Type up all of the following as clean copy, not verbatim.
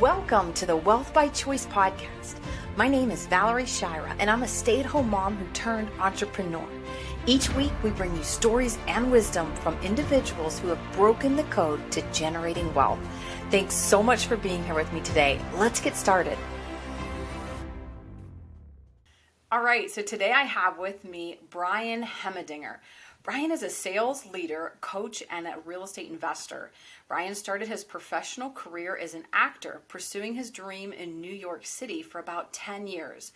Welcome to the Wealth by Choice podcast. My name is Valerie Shira, and I'm a stay-at-home mom who turned entrepreneur. Each week, we bring you stories and wisdom from individuals who have broken the code to generating wealth. Thanks so much for being here with me today. Let's get started. All right, so today I have with me Brian Hemmedinger. Brian is a sales leader, coach, and a real estate investor. Brian started his professional career as an actor, pursuing his dream in New York City for about 10 years.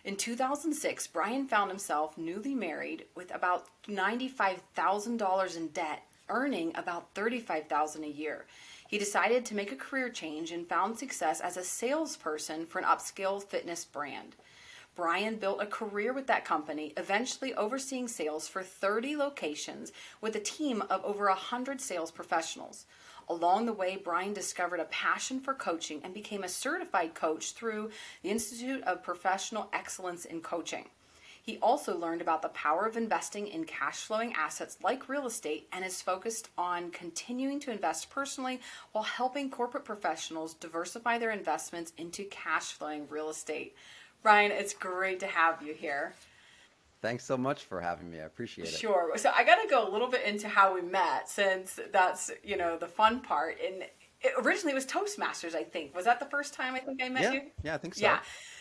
In 2006, Brian found himself newly married with about $95,000 in debt, earning about $35,000 a year. He decided to make a career change and found success as a salesperson for an upscale fitness brand. Brian built a career with that company, eventually overseeing sales for 30 locations with a team of over 100 sales professionals. Along the way, Brian discovered a passion for coaching and became a certified coach through the Institute of Professional Excellence in Coaching. He also learned about the power of investing in cash flowing assets like real estate and is focused on continuing to invest personally while helping corporate professionals diversify their investments into cash flowing real estate. Brian, it's great to have you here. Thanks so much for having me. I appreciate it. Sure. So I got to go a little bit into how we met, since that's, the fun part. And originally it was Toastmasters, I think. Was that the first time I met you? Yeah, I think so. Yeah.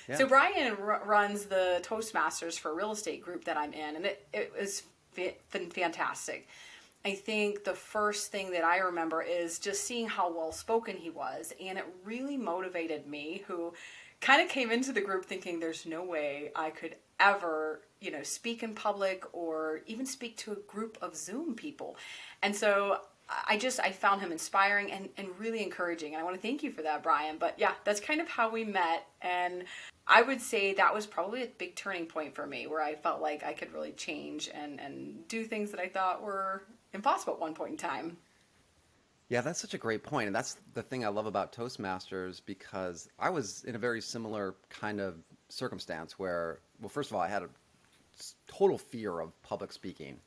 Yeah. So Brian runs the Toastmasters for real estate group that I'm in, and it was been fantastic. I think the first thing that I remember is just seeing how well spoken he was, and it really motivated me, who kind of came into the group thinking there's no way I could ever, speak in public or even speak to a group of Zoom people. And so I found him inspiring and really encouraging. And I want to thank you for that, Brian. But yeah, that's kind of how we met. And I would say that was probably a big turning point for me, where I felt like I could really change and do things that I thought were impossible at one point in time. Yeah, that's such a great point. And that's the thing I love about Toastmasters, because I was in a very similar kind of circumstance where, well, first of all, I had a total fear of public speaking.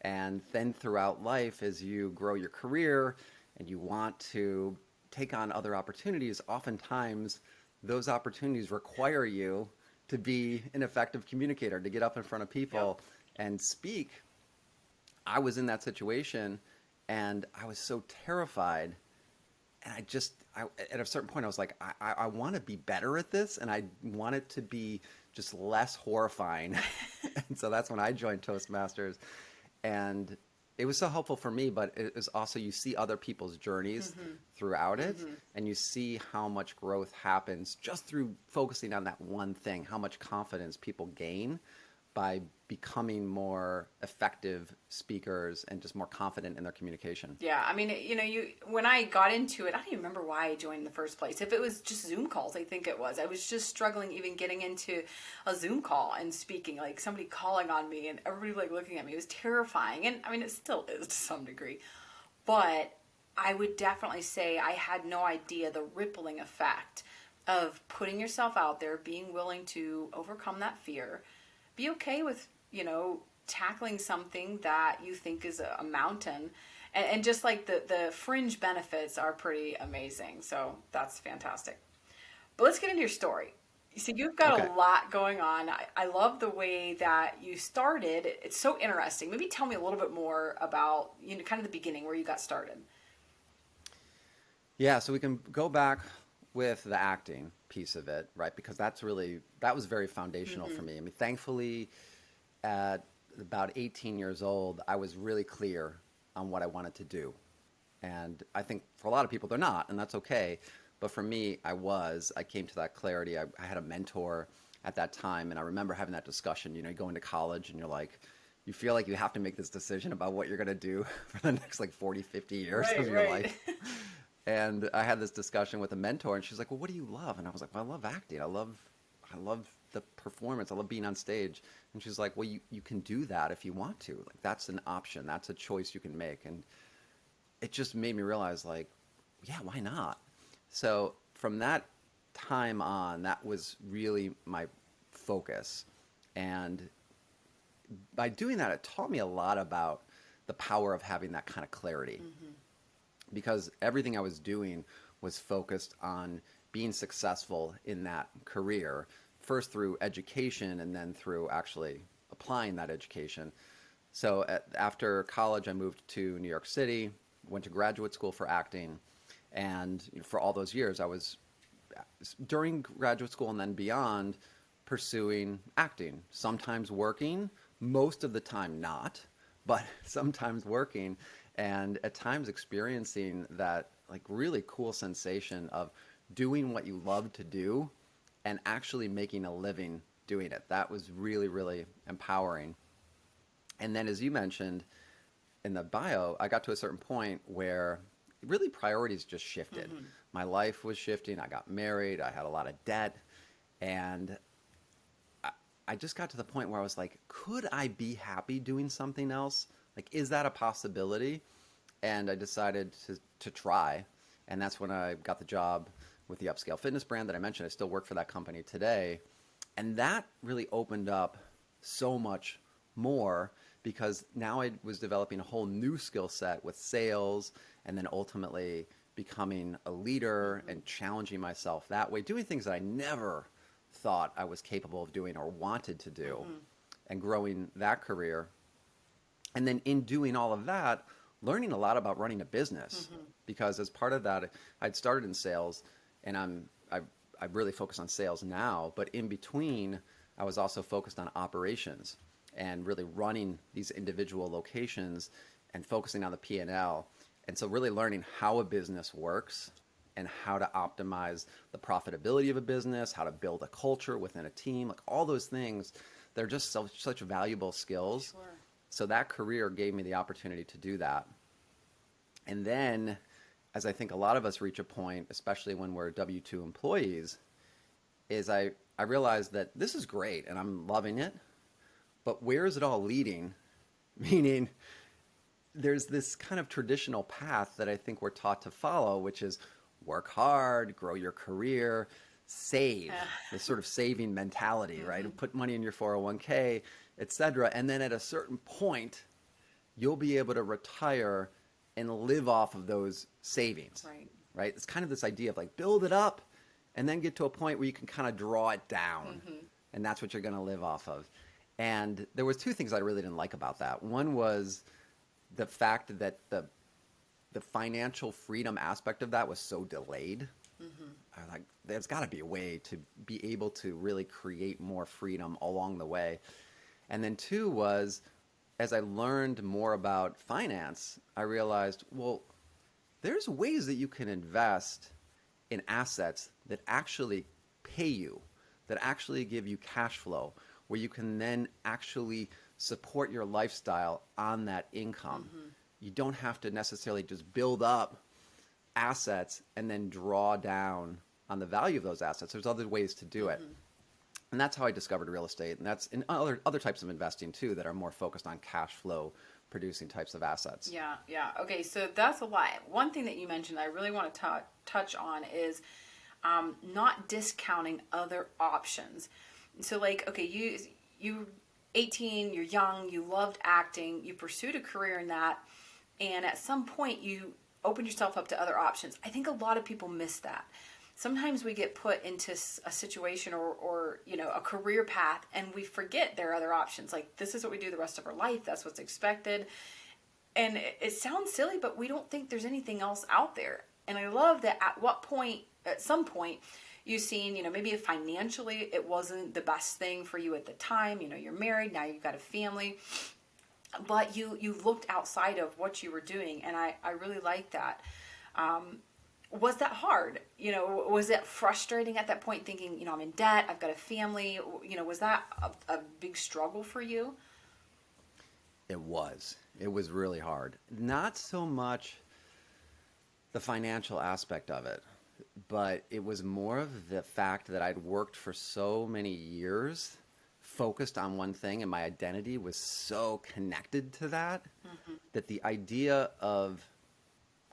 And then throughout life, as you grow your career and you want to take on other opportunities, oftentimes those opportunities require you to be an effective communicator, to get up in front of people and speak. I was in that situation, and I was so terrified. And at a certain point, I was like, I want to be better at this, and I want it to be just less horrifying. And so that's when I joined Toastmasters. And it was so helpful for me, but it was also, you see other people's journeys throughout it, and you see how much growth happens just through focusing on that one thing, how much confidence people gain by becoming more effective speakers and just more confident in their communication. Yeah, I mean, when I got into it, I don't even remember why I joined in the first place. If it was just Zoom calls, I think it was. I was just struggling even getting into a Zoom call and speaking, like somebody calling on me and everybody like looking at me. It was terrifying. And I mean, it still is to some degree. But I would definitely say I had no idea the rippling effect of putting yourself out there, being willing to overcome that fear, be okay with, tackling something that you think is a mountain, and just like the fringe benefits are pretty amazing. So that's fantastic. But let's get into your story. So you've got a lot going on. I love the way that you started. It's so interesting. Maybe tell me a little bit more about, kind of the beginning, where you got started. Yeah, so we can go back with the acting piece of it, right? Because that was very foundational for me. I mean, thankfully, at about 18 years old, I was really clear on what I wanted to do. And I think for a lot of people, they're not, and that's okay. But for me, I came to that clarity. I had a mentor at that time, and I remember having that discussion. You go into college and you feel like you have to make this decision about what you're going to do for the next 40, 50 years of your life. And I had this discussion with a mentor, and she's like, well, what do you love? And I was like, well, I love acting. I love the performance. I love being on stage. And she's like, well, you can do that if you want to. That's an option. That's a choice you can make. And it just made me realize, yeah, why not? So from that time on, that was really my focus. And by doing that, it taught me a lot about the power of having that kind of clarity. Because everything I was doing was focused on being successful in that career, first through education and then through actually applying that education. So after college, I moved to New York City, went to graduate school for acting, and for all those years, I was during graduate school and then beyond pursuing acting, sometimes working, most of the time not, but sometimes working, and at times experiencing that like really cool sensation of doing what you love to do and actually making a living doing it. That was really, really empowering. And then, as you mentioned in the bio, I got to a certain point where really priorities just shifted. Mm-hmm. My life was shifting. I got married. I had a lot of debt. And I, I just got to the point where I was like, could I be happy doing something else? Like, is that a possibility? And I decided to try. And that's when I got the job with the upscale fitness brand that I mentioned. I still work for that company today. And that really opened up so much more because now I was developing a whole new skill set with sales and then ultimately becoming a leader and challenging myself that way, doing things that I never thought I was capable of doing or wanted to do and growing that career. And then in doing all of that, learning a lot about running a business because as part of that, I'd started in sales and I really focus on sales now, but in between, I was also focused on operations and really running these individual locations and focusing on the P&L. And so really learning how a business works and how to optimize the profitability of a business, how to build a culture within a team, like all those things, they're just such valuable skills. Sure. So that career gave me the opportunity to do that. And then, as I think a lot of us reach a point, especially when we're W-2 employees, is I realized that this is great and I'm loving it, but where is it all leading? Meaning, there's this kind of traditional path that I think we're taught to follow, which is work hard, grow your career, save, this sort of saving mentality, right? Put money in your 401k, etc. And then at a certain point, you'll be able to retire and live off of those savings, Right. right? It's kind of this idea of like build it up and then get to a point where you can kind of draw it down and that's what you're going to live off of. And there was two things I really didn't like about that. One was the fact that the financial freedom aspect of that was so delayed. I was like, there's got to be a way to be able to really create more freedom along the way. And then two was, as I learned more about finance, I realized, well, there's ways that you can invest in assets that actually pay you, that actually give you cash flow, where you can then actually support your lifestyle on that income. You don't have to necessarily just build up assets and then draw down on the value of those assets. There's other ways to do it. And that's how I discovered real estate. And that's in other types of investing too that are more focused on cash flow producing types of assets. Yeah, yeah. Okay, so that's a lot. One thing that you mentioned I really want to touch on is not discounting other options. So like, okay, you 18, you're young, you loved acting, you pursued a career in that, and at some point you opened yourself up to other options. I think a lot of people miss that. Sometimes we get put into a situation or a career path and we forget there are other options. Like this is what we do the rest of our life. That's what's expected. And it sounds silly, but we don't think there's anything else out there. And I love that at some point, you've seen, maybe financially it wasn't the best thing for you at the time. You're married, now you've got a family. But you looked outside of what you were doing. And I really like that. Was that hard? Was it frustrating at that point thinking, I'm in debt, I've got a family? Was that a big struggle for you? It was. It was really hard. Not so much the financial aspect of it, but it was more of the fact that I'd worked for so many years focused on one thing and my identity was so connected to that that the idea of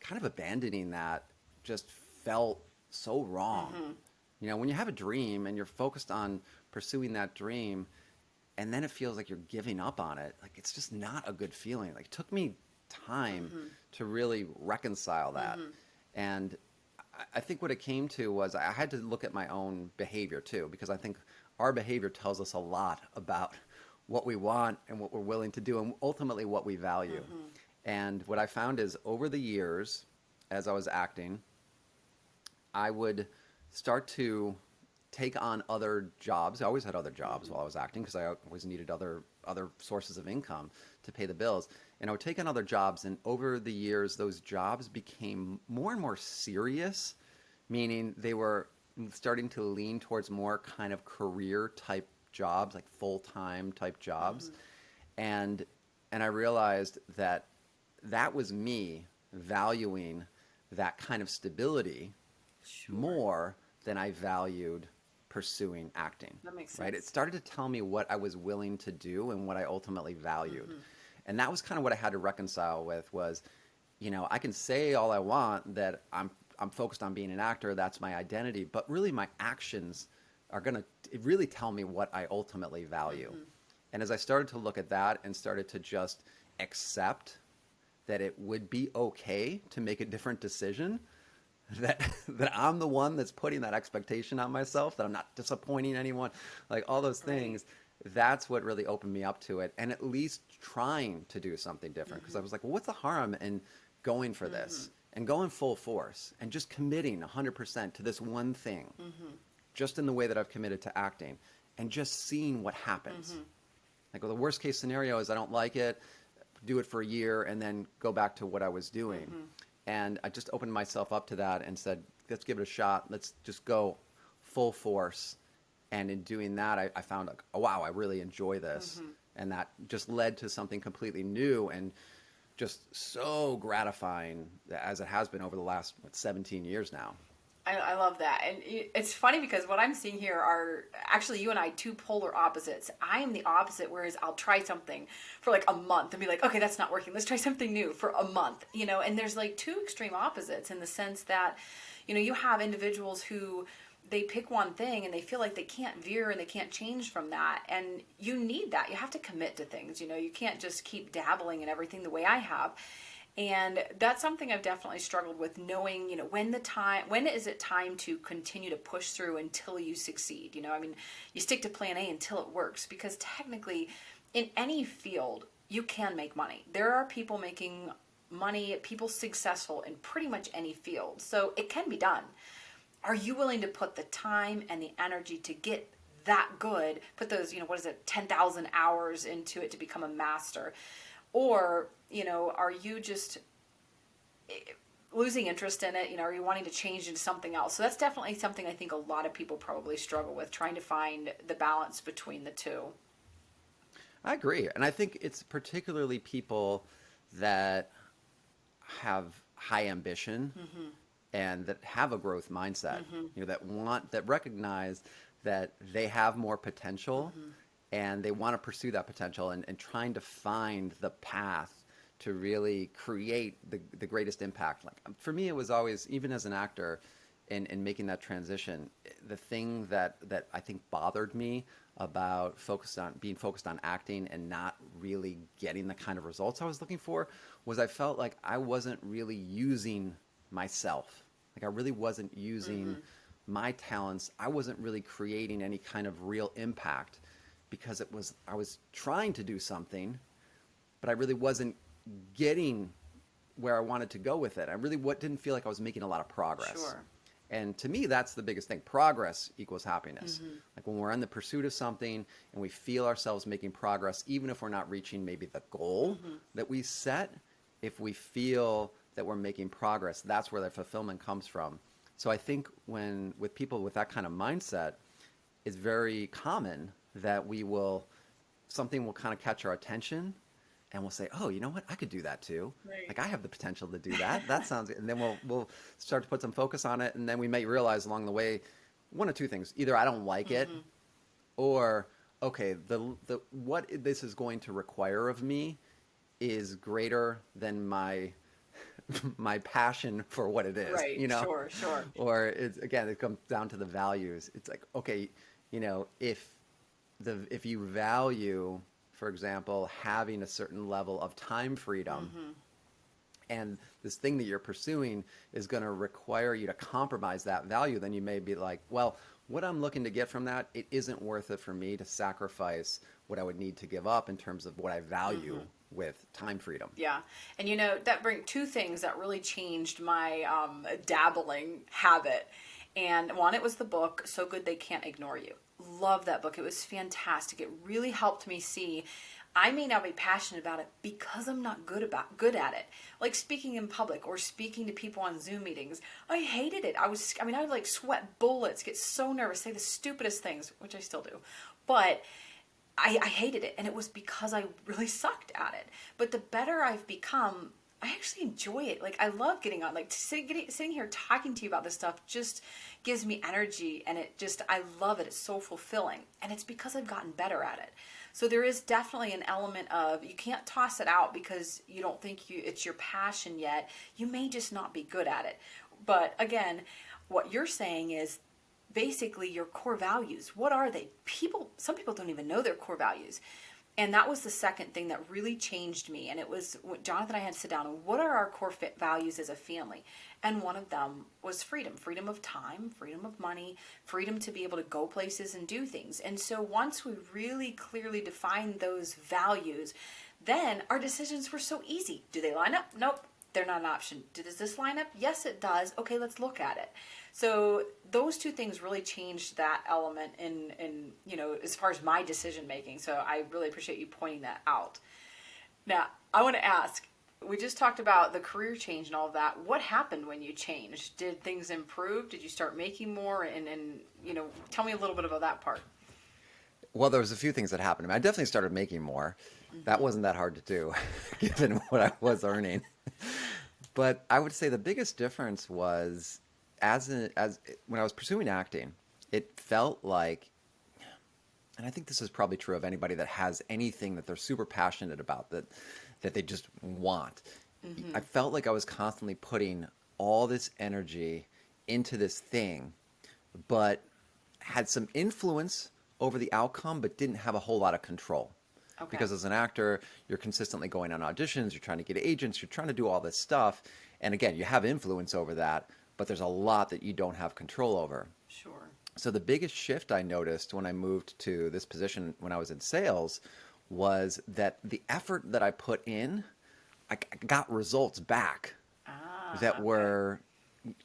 kind of abandoning that just felt so wrong. When you have a dream and you're focused on pursuing that dream and then it feels like you're giving up on it, like it's just not a good feeling. Like it took me time to really reconcile that. And I think what it came to was I had to look at my own behavior too, because I think our behavior tells us a lot about what we want and what we're willing to do and ultimately what we value. Mm-hmm. And what I found is over the years, as I was acting, I would start to take on other jobs. I always had other jobs Mm-hmm. while I was acting because I always needed other sources of income to pay the bills. And I would take on other jobs, and over the years, those jobs became more and more serious, meaning they were starting to lean towards more kind of career type jobs, like full time type jobs. Mm-hmm. And and I realized that that was me valuing that kind of stability Sure. more than I valued pursuing acting, That makes right? It sense. started to tell me what I was willing to do and what I ultimately valued. Mm-hmm. And that was kind of what I had to reconcile with was, I can say all I want that I'm focused on being an actor, that's my identity, but really my actions are going to really tell me what I ultimately value. Mm-hmm. And as I started to look at that and started to just accept that it would be okay to make a different decision, that that I'm the one that's putting that expectation on myself, that I'm not disappointing anyone, like all those Right. things, that's what really opened me up to it, and at least trying to do something different. Because I Mm-hmm. was like, well, what's the harm in going for Mm-hmm. this and going full force and just committing 100% to this one thing, Mm-hmm. just in the way that I've committed to acting, and just seeing what happens. Mm-hmm. Like, well, the worst case scenario is I don't like it, do it for a year, and then go back to what I was doing. Mm-hmm. And I just opened myself up to that and said, let's give it a shot. Let's just go full force. And in doing that, I found like, oh, wow, I really enjoy this. Mm-hmm. And that just led to something completely new and just so gratifying as it has been over the last 17 years now. I love that. And it's funny because what I'm seeing here are actually you and I, two polar opposites. I am the opposite, whereas I'll try something for like a month and be like, okay, that's not working. Let's try something new for a month, and there's like two extreme opposites in the sense that, you have individuals who they pick one thing and they feel like they can't veer and they can't change from that. And you need that. You have to commit to things, you can't just keep dabbling in everything the way I have. And that's something I've definitely struggled with, knowing, when is it time to continue to push through until you succeed? I mean, you stick to plan A until it works, because technically in any field you can make money. There are people making money, people successful in pretty much any field. So it can be done. Are you willing to put the time and the energy to get that good, put those, what is it, 10,000 hours into it to become a master? Or, are you just losing interest in it? Are you wanting to change into something else? So that's definitely something I think a lot of people probably struggle with, trying to find the balance between the two. I agree. And I think it's particularly people that have high ambition Mm-hmm. and that have a growth mindset, Mm-hmm. that recognize that they have more potential Mm-hmm. and they want to pursue that potential and trying to find the path to really create the greatest impact. Like for me, it was always, even as an actor in making that transition, the thing that I think bothered me about being focused on acting and not really getting the kind of results I was looking for was I felt like I wasn't really using myself. Like I really wasn't using Mm-hmm. my talents. I wasn't really creating any kind of real impact because I was trying to do something, but I really wasn't getting where I wanted to go with it. I really didn't feel like I was making a lot of progress. Sure. And to me, that's the biggest thing. Progress equals happiness. Mm-hmm. Like when we're in the pursuit of something and we feel ourselves making progress, even if we're not reaching maybe the goal Mm-hmm. that we set, if we feel that we're making progress, that's where the fulfillment comes from. So I think with people with that kind of mindset, it's very common that something will kind of catch our attention and we'll say, oh, you know what? I could do that too. Right. Like I have the potential to do that. That sounds good. And then we'll start to put some focus on it. And then we may realize along the way, one of two things. Either I don't like it Mm-hmm. or, okay, the what this is going to require of me is greater than my my passion for what it is, Right. Sure. Sure. or it's again, it comes down to the values. It's like, okay, if you value, for example, having a certain level of time freedom Mm-hmm. and this thing that you're pursuing is going to require you to compromise that value, then you may be like, well, what I'm looking to get from that, it isn't worth it for me to sacrifice what I would need to give up in terms of what I value with time freedom. Yeah. And that bring two things that really changed my dabbling habit. And one, it was the book, So Good They Can't Ignore You. Love that book. It was fantastic. It really helped me see I may not be passionate about it because I'm not good at it. Like speaking in public or speaking to people on Zoom meetings. I hated it. I would like sweat bullets, get so nervous, say the stupidest things, which I still do. But I hated it, and it was because I really sucked at it. But the better I've become, I actually enjoy it. Like, I love getting on. Like, sitting here talking to you about this stuff just gives me energy, and I love it. It's so fulfilling. And it's because I've gotten better at it. So there is definitely an element of you can't toss it out because you don't think it's your passion yet. You may just not be good at it. But again, what you're saying is basically your core values. What are they? Some people don't even know their core values. And that was the second thing that really changed me. And it was when Jonathan and I had to sit down and what are our core values as a family? And one of them was freedom of time, freedom of money, freedom to be able to go places and do things. And so once we really clearly defined those values, then our decisions were so easy. Do they line up? Nope. They're not an option. Does this line up? Yes, it does. Okay, let's look at it. So those two things really changed that element in as far as my decision making. So I really appreciate you pointing that out. Now, I want to ask, we just talked about the career change and all of that. What happened when you changed? Did things improve? Did you start making more? And tell me a little bit about that part. Well, there was a few things that happened. I mean, I definitely started making more. That wasn't that hard to do, given what I was earning. But I would say the biggest difference was when I was pursuing acting, it felt like, and I think this is probably true of anybody that has anything that they're super passionate about that they just want. I felt like I was constantly putting all this energy into this thing, but had some influence over the outcome, but didn't have a whole lot of control. Okay. Because as an actor, you're consistently going on auditions, you're trying to get agents, you're trying to do all this stuff. And again, you have influence over that, but there's a lot that you don't have control over. Sure. So the biggest shift I noticed when I moved to this position when I was in sales was that the effort that I put in, I got results back that were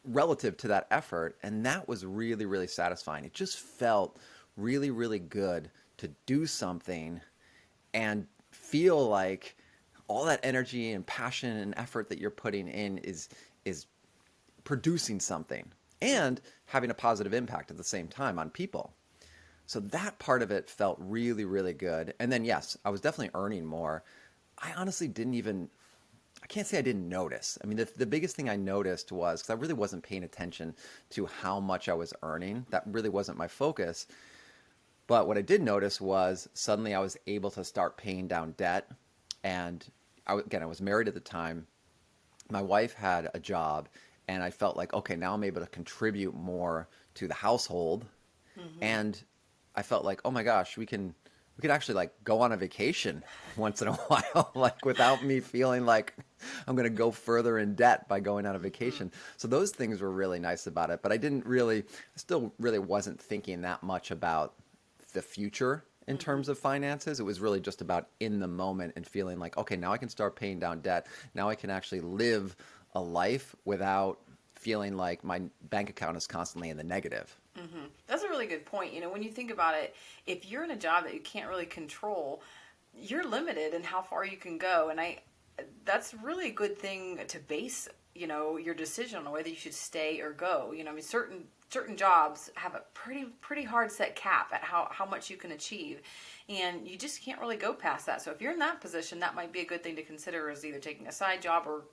relative to that effort. And that was really, really satisfying. It just felt really, really good to do something and feel like all that energy and passion and effort that you're putting in is producing something and having a positive impact at the same time on people. So that part of it felt really, really good. And then, yes, I was definitely earning more. I honestly I can't say I didn't notice. I mean, the biggest thing I noticed was, because I really wasn't paying attention to how much I was earning. That really wasn't my focus. But what I did notice was suddenly I was able to start paying down debt. And I was married at the time. My wife had a job, and I felt like, okay, now I'm able to contribute more to the household. And I felt like, oh my gosh, we could actually like go on a vacation once in a while, like without me feeling like I'm going to go further in debt by going on a vacation. So those things were really nice about it. But I still really wasn't thinking that much about the future in terms of finances. It was really just about in the moment and feeling like, okay, now I can start paying down debt. Now I can actually live a life without feeling like my bank account is constantly in the negative. That's a really good point. When you think about it, if you're in a job that you can't really control, you're limited in how far you can go. And that's really a good thing to base, your decision on whether you should stay or go. I mean, certain jobs have a pretty hard set cap at how much you can achieve, and you just can't really go past that. So if you're in that position, that might be a good thing to consider, as either taking a side job or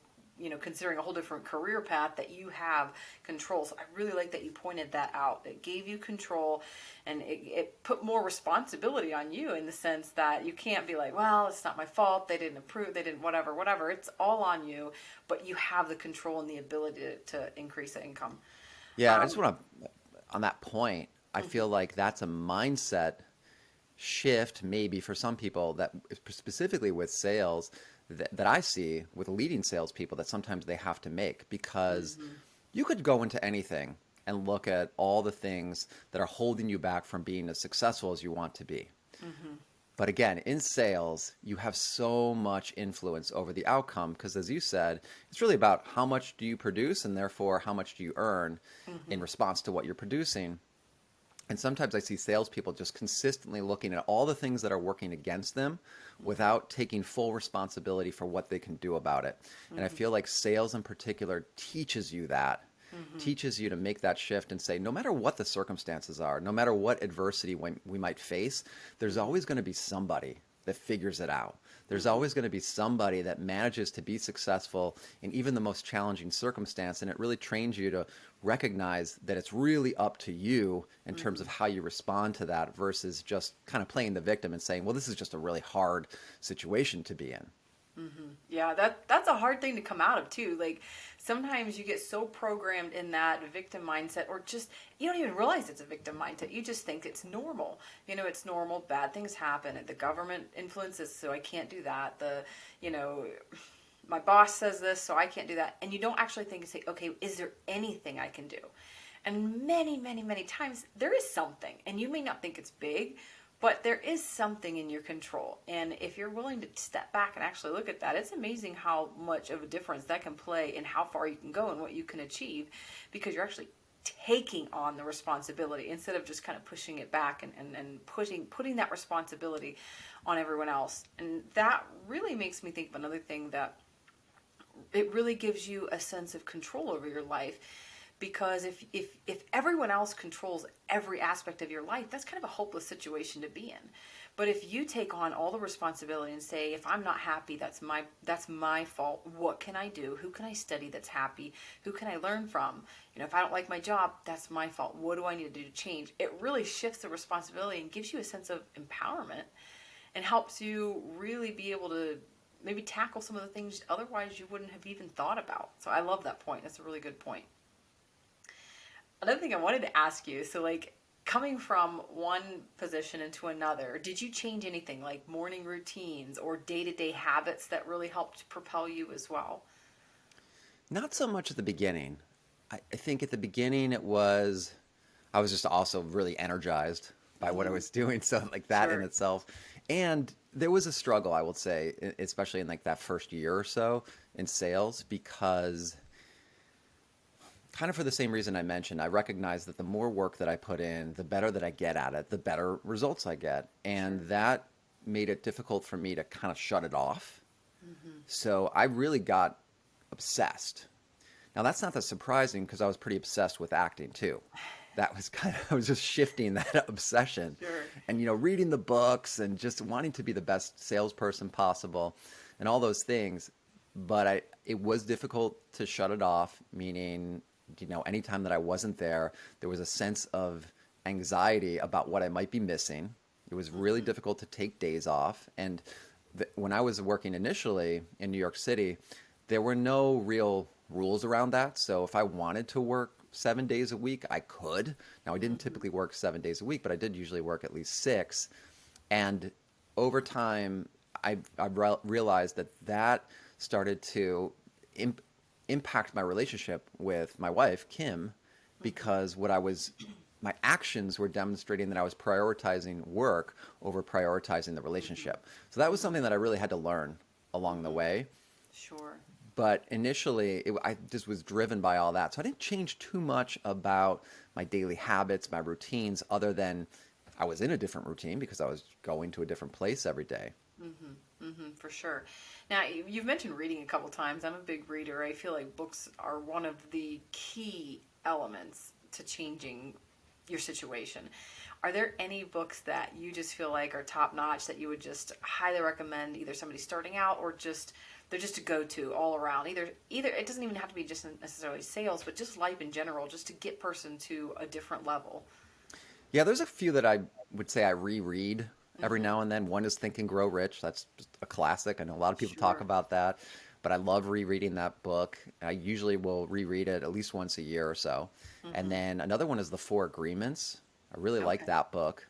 considering a whole different career path that you have control. So I really like that you pointed that out. It gave you control, and it put more responsibility on you in the sense that you can't be like, well, it's not my fault. They didn't approve. They didn't whatever. It's all on you, but you have the control and the ability to increase the income. Yeah, I just want to, on that point, I feel like that's a mindset shift maybe for some people that specifically with sales that I see with leading salespeople that sometimes they have to make, because Mm-hmm. you could go into anything and look at all the things that are holding you back from being as successful as you want to be. Mm-hmm. But again, in sales, you have so much influence over the outcome because, as you said, it's really about how much do you produce and therefore how much do you earn in Mm-hmm. response to what you're producing. And sometimes I see salespeople just consistently looking at all the things that are working against them Mm-hmm. without taking full responsibility for what they can do about it. And I Mm-hmm. feel like sales in particular teaches you that, Mm-hmm. teaches you to make that shift and say, no matter what the circumstances are, no matter what adversity we might face, there's Mm-hmm. always going to be somebody that figures it out. There's Mm-hmm. always going to be somebody that manages to be successful in even the most challenging circumstance. And it really trains you to recognize that it's really up to you in terms Mm-hmm. of how you respond to that versus just kind of playing the victim and saying, well, this is just a really hard situation to be in. Mm-hmm. Yeah, that's a hard thing to come out of too. Like sometimes you get so programmed in that victim mindset, or just you don't even realize it's a victim mindset. You just think it's normal. It's normal. Bad things happen. The government influences, so I can't do that. You know, my boss says this, so I can't do that. And you don't actually think and say, okay, is there anything I can do? And many, many, many times there is something, and you may not think it's big, but there is something in your control. And if you're willing to step back and actually look at that, it's amazing how much of a difference that can play in how far you can go and what you can achieve, because you're actually taking on the responsibility instead of just kind of pushing it back and putting that responsibility on everyone else. And that really makes me think of another thing, that it really gives you a sense of control over your life, because if everyone else controls every aspect of your life, that's kind of a hopeless situation to be in. But if you take on all the responsibility and say, if I'm not happy, that's my fault. What can I do? Who can I study that's happy? Who can I learn from? If I don't like my job, that's my fault. What do I need to do to change? It really shifts the responsibility and gives you a sense of empowerment, and helps you really be able to maybe tackle some of the things otherwise you wouldn't have even thought about. So I love that point. That's a really good point. Another thing I wanted to ask you, so like coming from one position into another, did you change anything like morning routines or day-to-day habits that really helped propel you as well? Not so much at the beginning. I think at the beginning I was just also really energized by what I Mm-hmm. was doing. So like that in Sure. itself. And there was a struggle, I will say, especially in like that first year or so in sales, because kind of for the same reason I mentioned, I recognize that the more work that I put in, the better that I get at it, the better results I get. And Sure. that made it difficult for me to kind of shut it off. Mm-hmm. So I really got obsessed. Now that's not that surprising because I was pretty obsessed with acting too. That was kind of, I was just shifting that obsession Sure. and, reading the books and just wanting to be the best salesperson possible and all those things. But it was difficult to shut it off, meaning, anytime that I wasn't there, there was a sense of anxiety about what I might be missing. It was really Mm-hmm. difficult to take days off. And when I was working initially in New York City, there were no real rules around that. So if I wanted to work 7 days a week, I could. Now, I didn't Mm-hmm. typically work 7 days a week, but I did usually work at least six. And over time, I realized that started to imp- impact my relationship with my wife, Kim, Mm-hmm. because my actions were demonstrating that I was prioritizing work over prioritizing the Mm-hmm. relationship. So that was Mm-hmm. something that I really had to learn along the Mm-hmm. way. Sure. But initially, I just was driven by all that. So I didn't change too much about my daily habits, my routines, other than I was in a different routine because I was going to a different place every day. Mm-hmm. Mm-hmm. For sure. Now, you've mentioned reading a couple times. I'm a big reader. I feel like books are one of the key elements to changing your situation. Are there any books that you just feel like are top notch that you would just highly recommend, either somebody starting out or just they're just a go to all around? Either it doesn't even have to be just necessarily sales, but just life in general, just to get person to a different level. Yeah, there's a few that I would say I reread every Mm-hmm. now and then. One is Think and Grow Rich. That's just a classic. I know a lot of people talk Sure. about that, but I love rereading that book. I usually will reread it at least once a year or so. And Mm-hmm. then another one is The Four Agreements. I really like Okay. that book,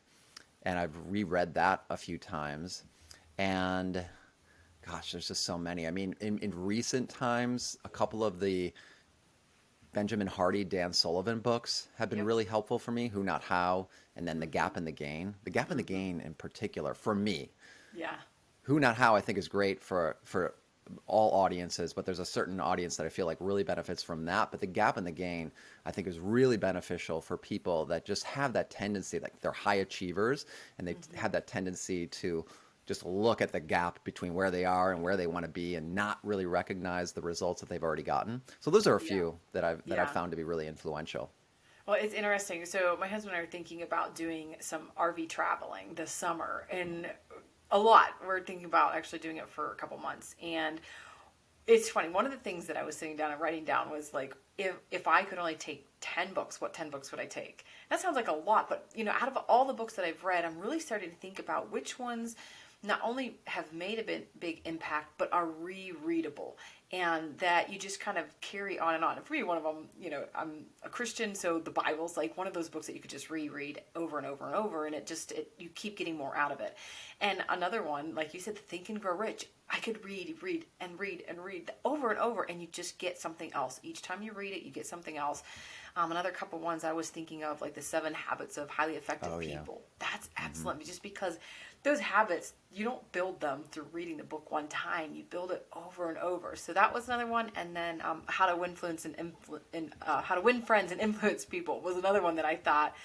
and I've reread that a few times. And Gosh, there's just so many. I mean, in recent times, a couple of the Benjamin Hardy, Dan Sullivan books have been Yep. really helpful for me. Who Not How, and then The Hmm. Gap and the Gain. The Gap and the Hmm. Gain in particular, for me, Yeah. Who Not How I think is great for all audiences, but there's a certain audience that I feel like really benefits from that. But The Gap and the Gain I think is really beneficial for people that just have that tendency, like they're high achievers and they Hmm. have that tendency to just look at the gap between where they are and where they want to be and not really recognize the results that they've already gotten. So those are a Yeah. few that I've Yeah. found to be really influential. Well, it's interesting. So my husband and I are thinking about doing some RV traveling this summer, and a lot. We're thinking about actually doing it for a couple months, and it's funny. One of the things that I was sitting down and writing down was like, if I could only take 10 books, what 10 books would I take? That sounds like a lot, but out of all the books that I've read, I'm really starting to think about which ones not only have made a big impact, but are rereadable, and that you just kind of carry on and on. And for me, one of them, I'm a Christian, so the Bible's like one of those books that you could just reread over and over and over, and you keep getting more out of it. And another one, like you said, Think and Grow Rich. I could read and read and read over and over, and you just get something else. Each time you read it, you get something else. Another couple ones I was thinking of, like the 7 Habits of Highly Effective Oh yeah. People. That's Hmm. excellent, just because those habits, you don't build them through reading the book one time. You build it over and over. So that was another one. And then How to Win Friends and Influence People was another one that I thought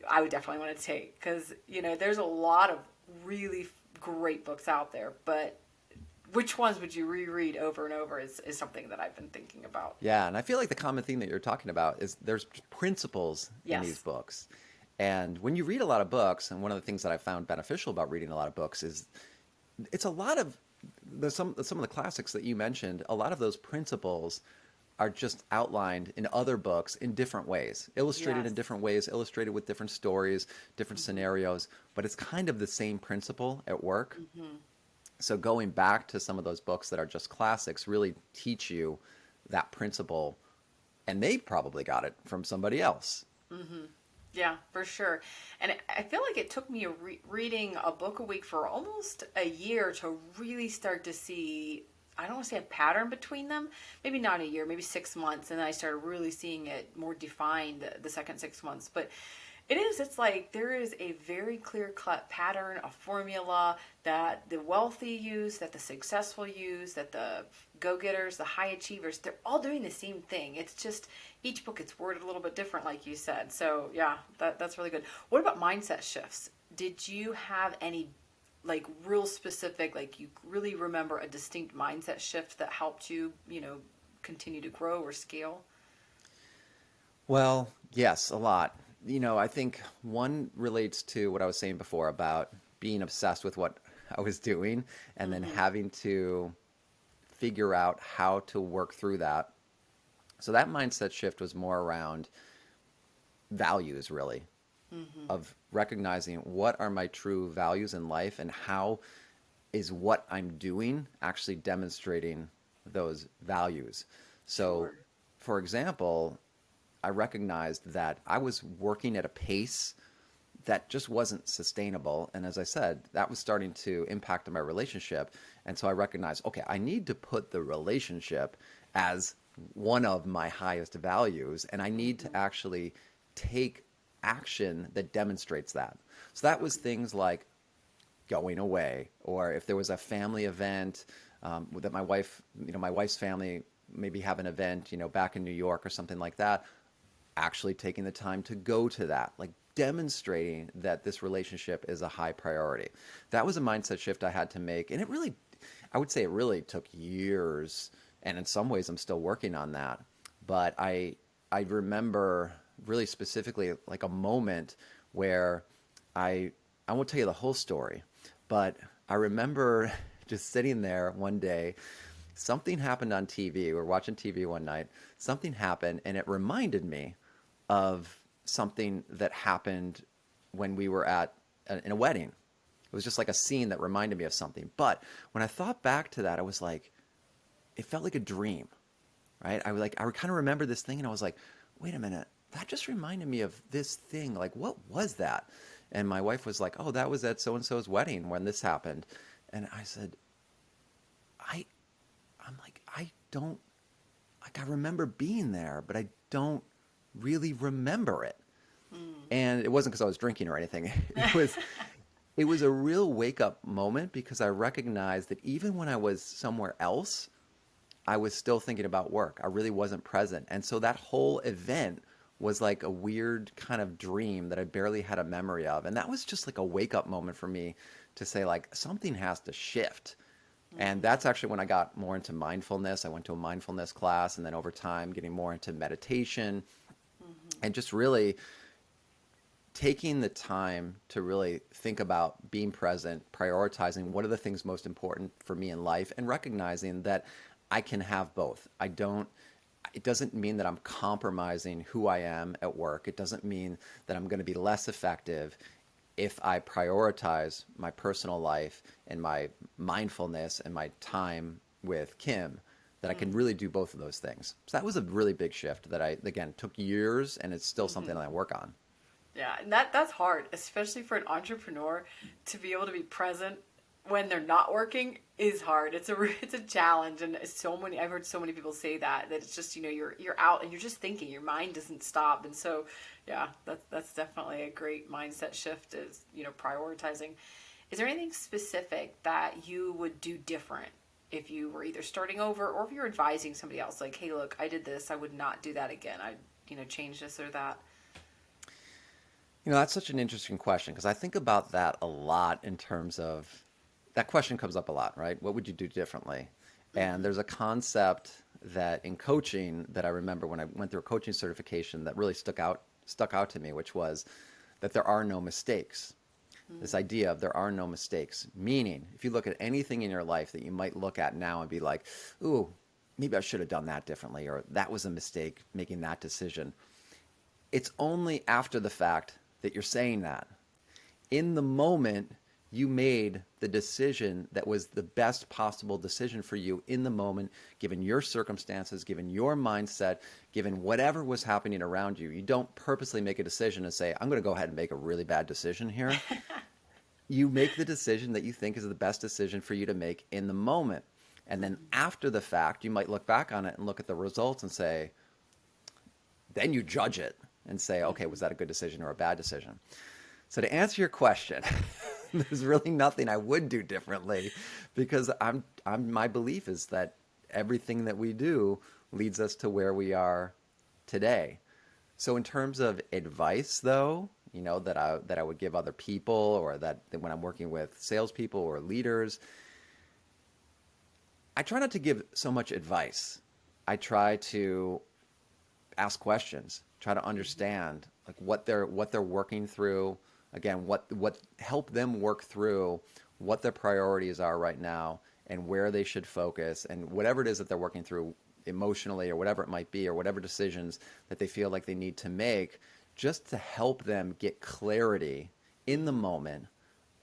I would definitely want to take, because there's a lot of really great books out there, but which ones would you reread over and over is something that I've been thinking about. Yeah, and I feel like the common theme that you're talking about is there's principles in these Yes. books. And when you read a lot of books, and one of the things that I found beneficial about reading a lot of books is it's a lot of there's some of the classics that you mentioned, a lot of those principles are just outlined in other books in different ways, illustrated in Yes. different ways, illustrated with different stories, different Hmm. scenarios, but it's kind of the same principle at work. Hmm. So going back to some of those books that are just classics really teach you that principle, and they probably got it from somebody else. Hmm. Yeah, for sure. And I feel like it took me reading a book a week for almost a year to really start to see, I don't want to say a pattern between them. Maybe not a year, maybe 6 months. And then I started really seeing it more defined the second 6 months. But it's like there is a very clear cut pattern, a formula that the wealthy use, that the successful use, that the go getters, the high achievers, they're all doing the same thing. It's just each book it's worded a little bit different, like you said. So yeah, that's really good. What about mindset shifts? Did you have any like real specific, like you really remember a distinct mindset shift that helped you, continue to grow or scale? Well, yes, a lot. I think one relates to what I was saying before about being obsessed with what I was doing and then Mm-hmm. having to figure out how to work through that. So that mindset shift was more around values, really, Mm-hmm. of recognizing what are my true values in life and how is what I'm doing actually demonstrating those values. So, Sure. for example, I recognized that I was working at a pace that just wasn't sustainable. And as I said, that was starting to impact my relationship. And so I recognized, okay, I need to put the relationship as one of my highest values, and I need to Mm-hmm. actually take action that demonstrates that. So that was Okay. things like going away, or if there was a family event that my wife's family maybe have an event, back in New York or something like that, actually taking the time to go to that, like demonstrating that this relationship is a high priority. That was a mindset shift I had to make. And I would say it really took years. And in some ways, I'm still working on that. But I remember really specifically like a moment where I, I won't tell you the whole story, but I remember just sitting there one day. Something happened on TV. We were watching TV one night. Something happened, and it reminded me of something that happened when we were in a wedding. It was just like a scene that reminded me of something. But when I thought back to that, I was like, it felt like a dream, right? I kind of remember this thing, and I was like, wait a minute, that just reminded me of this thing. Like, what was that? And my wife was like, oh, that was at so and so's wedding when this happened. And I said, don't, like, I remember being there, but I don't really remember it. And it wasn't because I was drinking or anything. It was a real wake up moment because I recognized that even when I was somewhere else, I was still thinking about work. I really wasn't present. And so that whole event was like a weird kind of dream that I barely had a memory of. And that was just like a wake up moment for me to say, like, something has to shift. And Mm-hmm. that's actually when I got more into mindfulness. I went to a mindfulness class, and then over time getting more into meditation Mm-hmm. and just really taking the time to really think about being present, prioritizing what are the things most important for me in life, and recognizing that I can have both. It doesn't mean that I'm compromising who I am at work. It doesn't mean that I'm going to be less effective if I prioritize my personal life and my mindfulness and my time with Kim, that I can Mm-hmm. really do both of those things. So that was a really big shift that I, again, took years, and it's still something Mm-hmm. that I work on. Yeah, and that's hard, especially for an entrepreneur to be able to be present when they're not working is hard. It's a challenge, and so many I've heard so many people say that it's just you're out and you're just thinking, your mind doesn't stop, and so yeah, that's definitely a great mindset shift is prioritizing. Is there anything specific that you would do different if you were either starting over or if you're advising somebody else, like, hey, look, I did this, I would not do that again. I change this or that. That's such an interesting question because I think about that a lot in terms of that question comes up a lot, right? What would you do differently? And Mm-hmm. there's a concept that in coaching that I remember when I went through a coaching certification that really stuck out to me, which was that there are no mistakes. This idea of there are no mistakes, meaning if you look at anything in your life that you might look at now and be like, ooh, maybe I should have done that differently, or that was a mistake making that decision. It's only after the fact that you're saying that. In the moment, you made the decision that was the best possible decision for you in the moment, given your circumstances, given your mindset, given whatever was happening around you. You don't purposely make a decision and say, I'm going to go ahead and make a really bad decision here. You make the decision that you think is the best decision for you to make in the moment. And then Mm-hmm. after the fact, you might look back on it and look at the results and say, then you judge it and say, okay, Mm-hmm. was that a good decision or a bad decision? So to answer your question, there's really nothing I would do differently because my belief is that everything that we do leads us to where we are today. So in terms of advice, though, that I would give other people, or that when I'm working with salespeople or leaders, I try not to give so much advice. I try to ask questions, try to Mm-hmm. understand like what they're working through. Again, what help them work through what their priorities are right now and where they should focus and whatever it is that they're working through emotionally or whatever it might be or whatever decisions that they feel like they need to make just to help them get clarity in the Mm-hmm. moment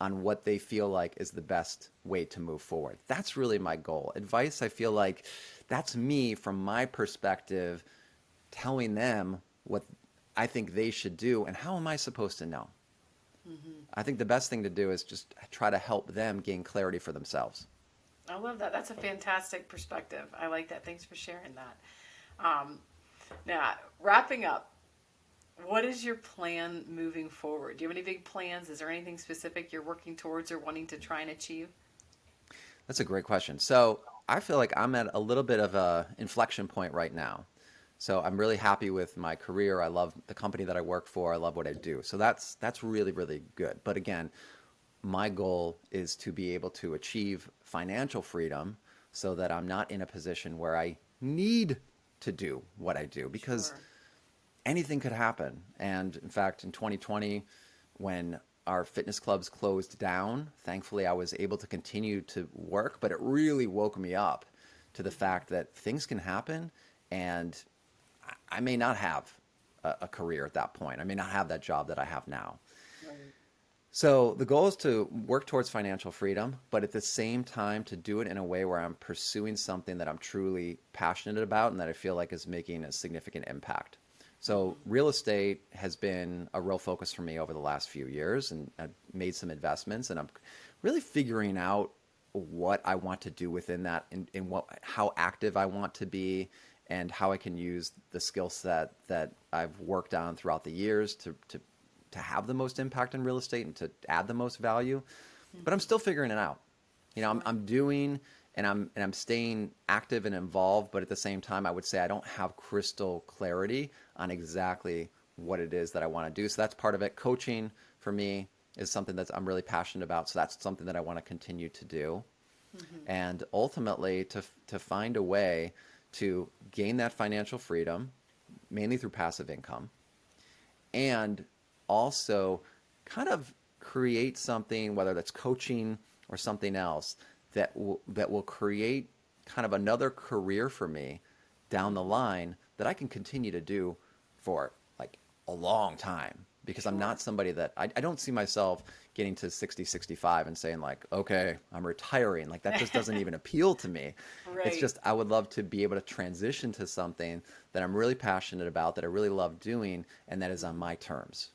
on what they feel like is the best way to move forward. That's really my goal. Advice, I feel like that's me from my perspective telling them what I think they should do, and how am I supposed to know? Mm-hmm. I think the best thing to do is just try to help them gain clarity for themselves. I love that. That's a fantastic perspective. I like that. Thanks for sharing that. Um, Now, wrapping up, what is your plan moving forward? Do you have any big plans? Is there anything specific you're working towards or wanting to try and achieve? That's a great question. So I feel like I'm at a little bit of a inflection point right now. So I'm really happy with my career. I love the company that I work for. I love what I do. So that's really, really good. But again, my goal is to be able to achieve financial freedom so that I'm not in a position where I need to do what I do because Sure. anything could happen. And in fact, in 2020, when our fitness clubs closed down, thankfully I was able to continue to work, but it really woke me up to the Mm-hmm. fact that things can happen and I may not have a career at that point. I may not have that job that I have now. Right. So the goal is to work towards financial freedom, but at the same time to do it in a way where I'm pursuing something that I'm truly passionate about and that I feel like is making a significant impact. So Mm-hmm. real estate has been a real focus for me over the last few years, and I've made some investments, and I'm really figuring out what I want to do within that, in how active I want to be, and how I can use the skill set that I've worked on throughout the years to have the most impact in real estate and to add the most value. But I'm still figuring it out. Sure. I'm doing, and I'm staying active and involved, but at the same time, I would say I don't have crystal clarity on exactly what it is that I want to do. So that's part of it. Coaching for me is something that I'm really passionate about. So that's something that I want to continue to do. And ultimately to find a way to gain that financial freedom, mainly through passive income, and also kind of create something, whether that's coaching or something else, that will create kind of another career for me down the line that I can continue to do for like a long time, because I'm Sure. not somebody that I don't see myself getting to 60, 65 and saying like, okay, I'm retiring. Like that just doesn't even appeal to me. It's Right. just I would love to be able to transition to something that I'm really passionate about, that I really love doing, and that is on my terms.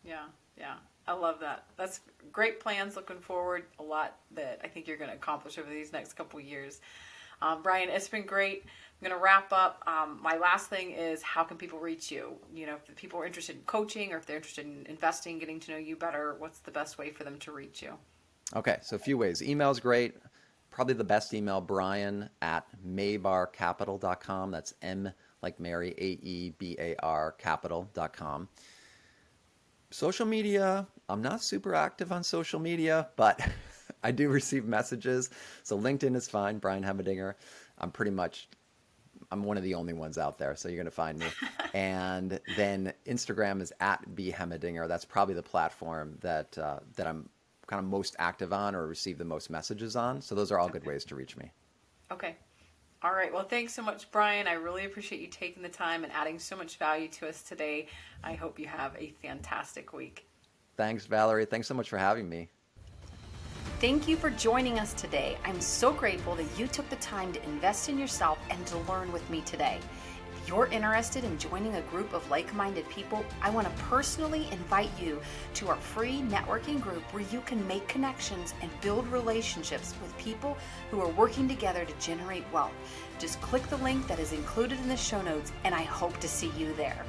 Yeah, yeah. I love that. That's great plans. Looking forward a lot that I think you're going to accomplish over these next couple years. Brian, it's been great. I'm going to wrap up. My last thing is, how can people reach you? If the people are interested in coaching or if they're interested in investing, getting to know you better, what's the best way for them to reach you? Okay, so a few ways. Email's great. Probably the best email, Brian at maybarcapital.com. That's M like Mary, AEBAR capital.com. Social media, I'm not super active on social media, but I do receive messages. So LinkedIn is fine, Brian Hemedinger. I'm pretty much, I'm one of the only ones out there, so you're going to find me. And then Instagram is at B Hemedinger. That's probably the platform that I'm kind of most active on or receive the most messages on. So those are all good Okay. ways to reach me. Okay. All right. Well, thanks so much, Brian. I really appreciate you taking the time and adding so much value to us today. I hope you have a fantastic week. Thanks, Valerie. Thanks so much for having me. Thank you for joining us today. I'm so grateful that you took the time to invest in yourself and to learn with me today. If you're interested in joining a group of like-minded people, I want to personally invite you to our free networking group where you can make connections and build relationships with people who are working together to generate wealth. Just click the link that is included in the show notes, and I hope to see you there.